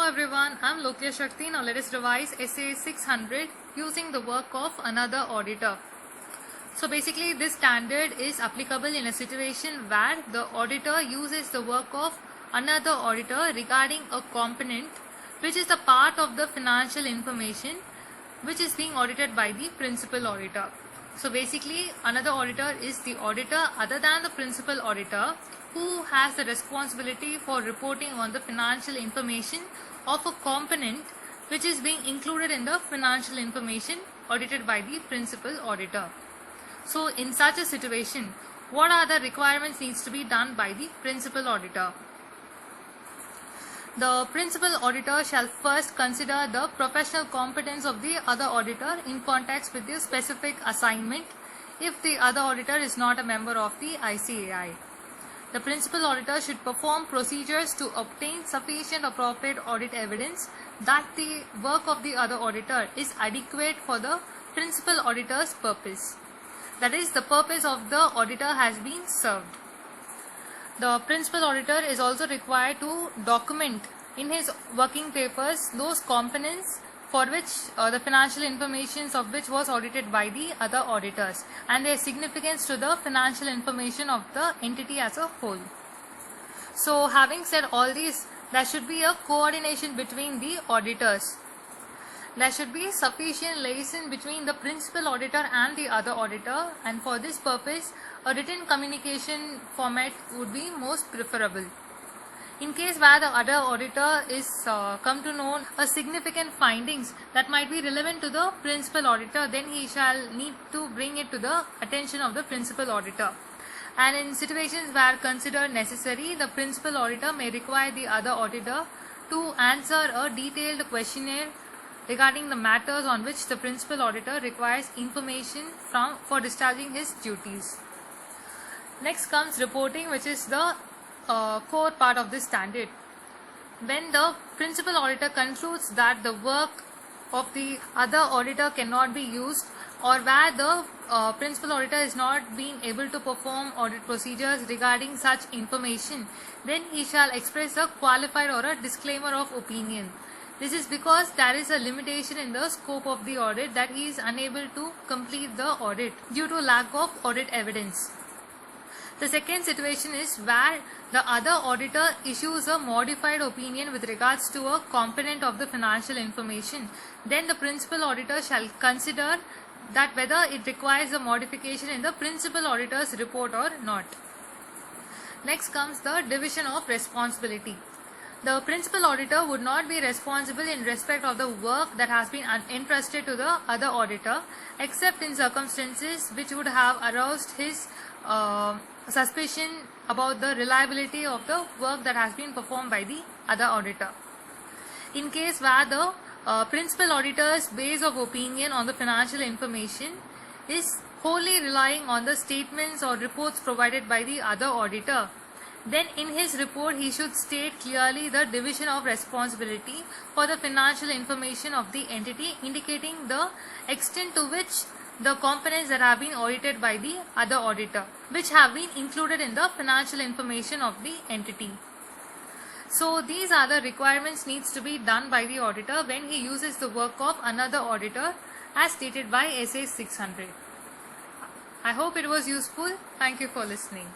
Hello everyone, I'm Lokiya. Now let us revise SA 600 using the work of another auditor. So basically this standard is applicable in a situation where the auditor uses the work of another auditor regarding a component which is the part of the financial information which is being audited by the principal auditor. So basically another auditor is the auditor other than the principal auditor who has the responsibility for reporting on the financial information of a component which is being included in the financial information audited by the principal auditor. So in such a situation, what are the requirements needs to be done by the principal auditor? The principal auditor shall first consider the professional competence of the other auditor in context with the specific assignment if the other auditor is not a member of the ICAI. The principal auditor should perform procedures to obtain sufficient appropriate audit evidence that the work of the other auditor is adequate for the principal auditor's purpose. That is, the purpose of the auditor has been served. The principal auditor is also required to document in his working papers those components for which the financial information of which was audited by the other auditors and their significance to the financial information of the entity as a whole. So having said all these, there should be a coordination between the auditors. There should be sufficient liaison between the principal auditor and the other auditor, and for this purpose a written communication format would be most preferable. In case where the other auditor is come to know a significant findings that might be relevant to the principal auditor, then he shall need to bring it to the attention of the principal auditor. And in situations where considered necessary, the principal auditor may require the other auditor to answer a detailed questionnaire regarding the matters on which the principal auditor requires information for discharging his duties. Next comes reporting, which is the core part of this standard. When the principal auditor concludes that the work of the other auditor cannot be used, or where the principal auditor is not being able to perform audit procedures regarding such information, then he shall express a qualified or a disclaimer of opinion. This is because there is a limitation in the scope of the audit that he is unable to complete the audit due to lack of audit evidence. The second situation is where the other auditor issues a modified opinion with regards to a component of the financial information. Then the principal auditor shall consider that whether it requires a modification in the principal auditor's report or not. Next comes the division of responsibility. The principal auditor would not be responsible in respect of the work that has been entrusted to the other auditor, except in circumstances which would have aroused his suspicion about the reliability of the work that has been performed by the other auditor. In case where the principal auditor's base of opinion on the financial information is wholly relying on the statements or reports provided by the other auditor, then in his report he should state clearly the division of responsibility for the financial information of the entity, indicating the extent to which the components that have been audited by the other auditor, which have been included in the financial information of the entity. So these are the requirements needs to be done by the auditor when he uses the work of another auditor as stated by SA 600. I hope it was useful. Thank you for listening.